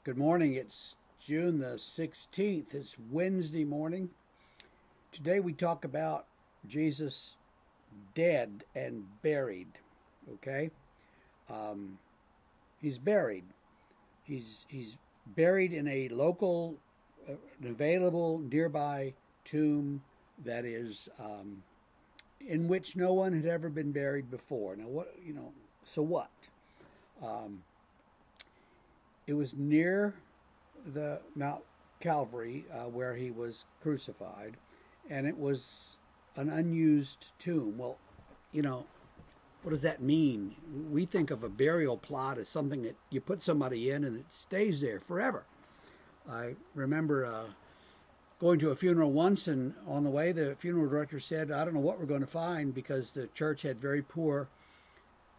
Good morning. It's June the 16th. It's Wednesday morning. Today we talk about Jesus dead and buried. Okay? Um, he's buried. He's buried in a local, an available nearby tomb that is in which no one had ever been buried before. Now, so what? Um, it was near the Mount Calvary where he was crucified, and it was an unused tomb. Well, you know, what does that mean? We think of a burial plot as something that you put somebody in and it stays there forever. I remember going to a funeral once, and on the way, the funeral director said, "I don't know what we're going to find because the church had very poor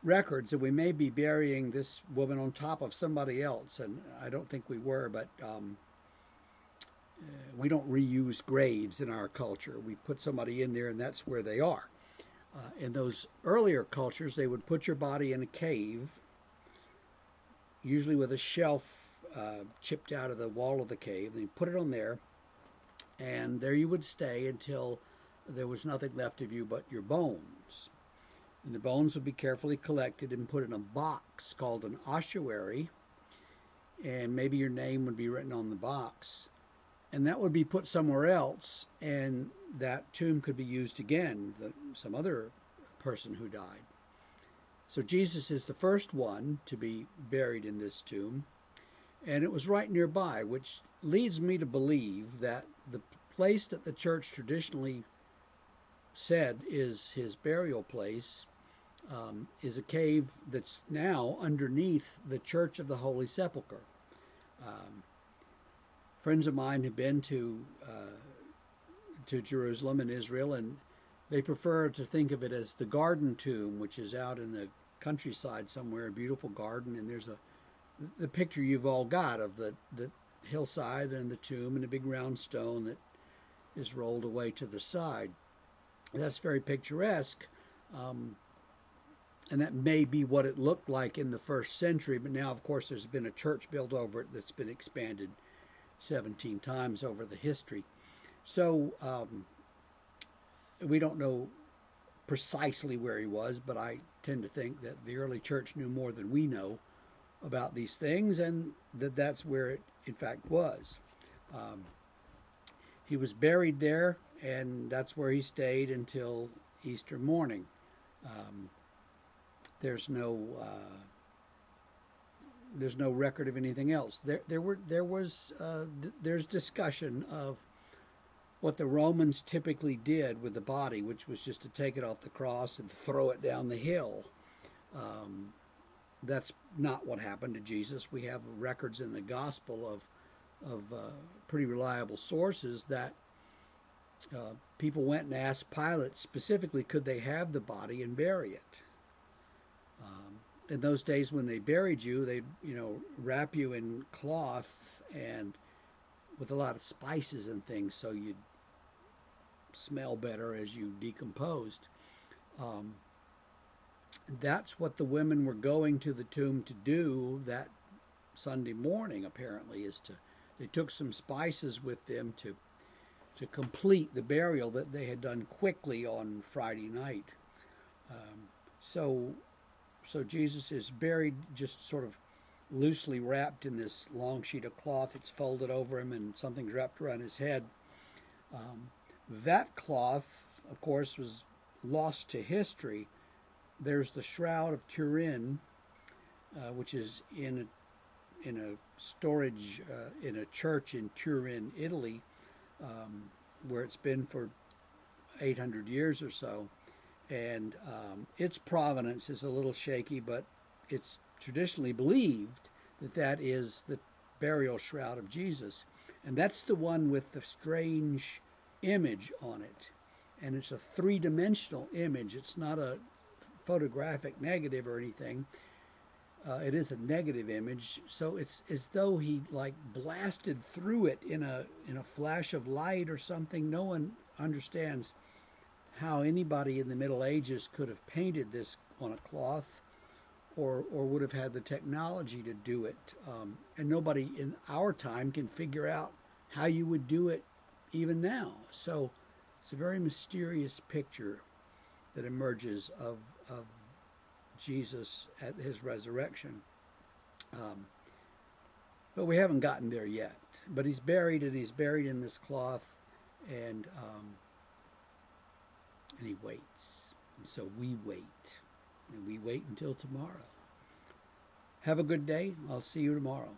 records, and we may be burying this woman on top of somebody else." And I don't think we were, but we don't reuse graves in our culture. We put somebody in there, and that's where they are. In those earlier cultures, they would put your body in a cave, usually with a shelf chipped out of the wall of the cave. They put it on there, and there you would stay until there was nothing left of you but your bones. And the bones would be carefully collected and put in a box called an ossuary, and maybe your name would be written on the box. And that would be put somewhere else, and that tomb could be used again, some other person who died. So Jesus is the first one to be buried in this tomb, and it was right nearby, which leads me to believe that the place that the church traditionally said is his burial place is a cave that's now underneath the Church of the Holy Sepulchre. Um, Friends of mine have been to Jerusalem and Israel, and they prefer to think of it as the Garden Tomb, which is out in the countryside somewhere, a beautiful garden, and there's the picture you've all got of the hillside and the tomb and a big round stone that is rolled away to the side. That's very picturesque, um, and that may be what it looked like in the first century. But now, of course, there's been a church built over it that's been expanded 17 times over the history. So we don't know precisely where he was, but I tend to think that the early church knew more than we know about these things, and that's where it in fact was. Um, he was buried there, and that's where he stayed until Easter morning. Um, there's no there's no record of anything else. There's discussion of what the Romans typically did with the body, which was just to take it off the cross and throw it down the hill. Um, that's not what happened to Jesus. We have records in the gospel of pretty reliable sources that people went and asked Pilate specifically, could they have the body and bury it? In those days when they buried you, they wrap you in cloth and with a lot of spices and things, so you'd smell better as you decomposed. Um, that's what the women were going to the tomb to do that Sunday morning. Apparently, is to they took some spices with them to complete the burial that they had done quickly on Friday night. Um, so so Jesus is buried just sort of loosely wrapped in this long sheet of cloth. It's folded over him, and something's wrapped around his head. Um, that cloth, of course, was lost to history. There's the Shroud of Turin, which is in a storage in a church in Turin, Italy, um, where it's been for 800 years or so. And its provenance is a little shaky, but it's traditionally believed that that is the burial shroud of Jesus. And that's the one with the strange image on it. And it's a three-dimensional image. It's not a photographic negative or anything. It is a negative image, so it's as though he like blasted through it in a flash of light or something. No one understands how anybody in the Middle Ages could have painted this on a cloth or would have had the technology to do it. And nobody in our time can figure out how you would do it even now. So it's a very mysterious picture that emerges of Jesus at his resurrection. Um, but we haven't gotten there yet. But he's buried, and he's buried in this cloth, and he waits. And so we wait, and we wait until tomorrow. Have a good day. I'll see you tomorrow.